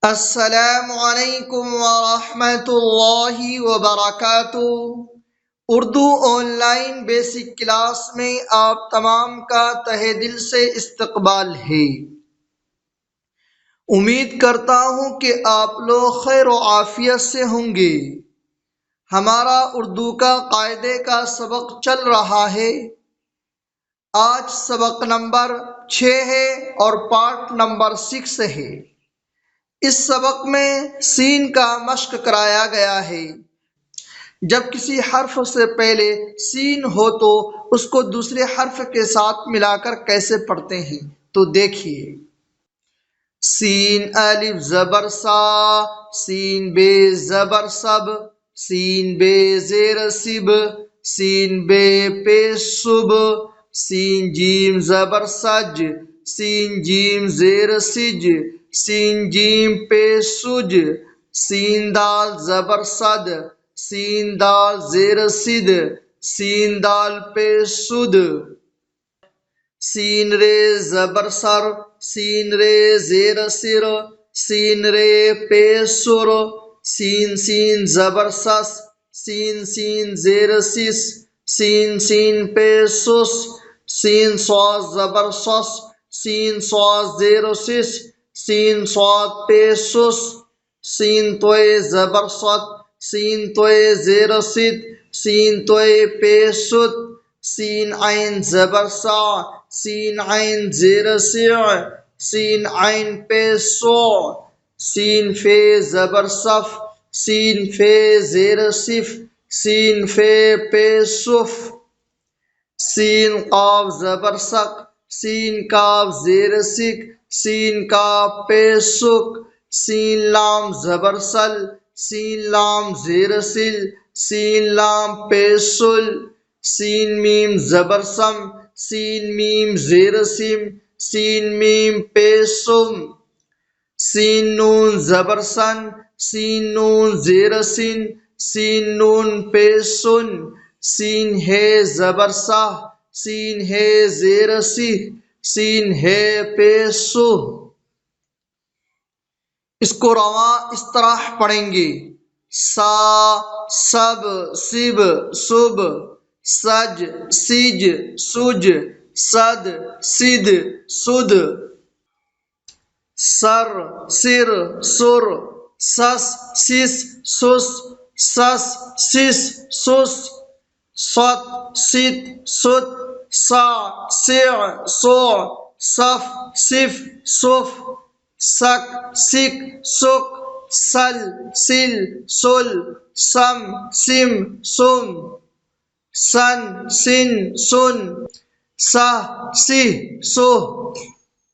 السلام علیکم ورحمۃ اللہ وبرکاتہ۔ Urdu on line basic class میں آپ تمام کا تہہ دل سے استقبال ہے۔ امید کرتا ہوں کہ آپ لوگ خیر و عافیت سے ہوں گے۔ ہمارا اردو کا قاعدے کا سبق چل رہا ہے۔ آج سبق نمبر 6 ہے اور پارٹ نمبر 6 ہے۔ اس سبق میں سین کا مشق کرایا گیا ہے۔ جب کسی حرف سے پہلے سین ہو تو اس کو دوسرے حرف کے ساتھ ملا کر کیسے پڑھتے ہیں تو دیکھیے۔ سین الف زبر سا، سین بے زبر سب، سین بے زیر سب، سین بے پیش سب، سین جیم زبر سج، سین جیم زیر سج، سین جیم پیش سج، سین دال زبر صد، سین دال زیر سد، سین دال پیش سد، سین رے زبر سر، سین رے زیر سر، سین رے پیش سر، سین سین زبر سس، سین سین زیر سس، سین سین پیش سس، سین صاد زبر سس، سین صاد زیر سس، سین صاد پیش سس، سین توئے زبر ست، سین توئے زیر ست، سین توئے پیش ست، سین عین زبر سا، سین عین زیر سع، سین عین پیش سع، سین فے زبر صف، سین فے زیر صف، سین فے پیش صف، سین قاف زبر سق، سین کاف زیر سک، سین کاف پیش سک، سین لام زبر سل، سین لام زیر سل، سین لام پیش سل، سین میم زبر سم، سین میم زیر سم، سین میم پیش سم، سین نون زبر سن، سین نون زیر سن، سین نون پیش سن، سین ہے زبر سہ، سین ہے زیر سہ، سین ہے پیش سہ۔ اس کو رواں اس طرح پڑھیں گے: سا سب سب صب، سج سج سج، صد صد صد، سر سر سر، سس سس سس، سس سس سس، ست ست ست، سع سع صع، صف صف صف، سک سک سک، سل سل سل، سم سم سم، سن سن سن، سہ سہ سہ۔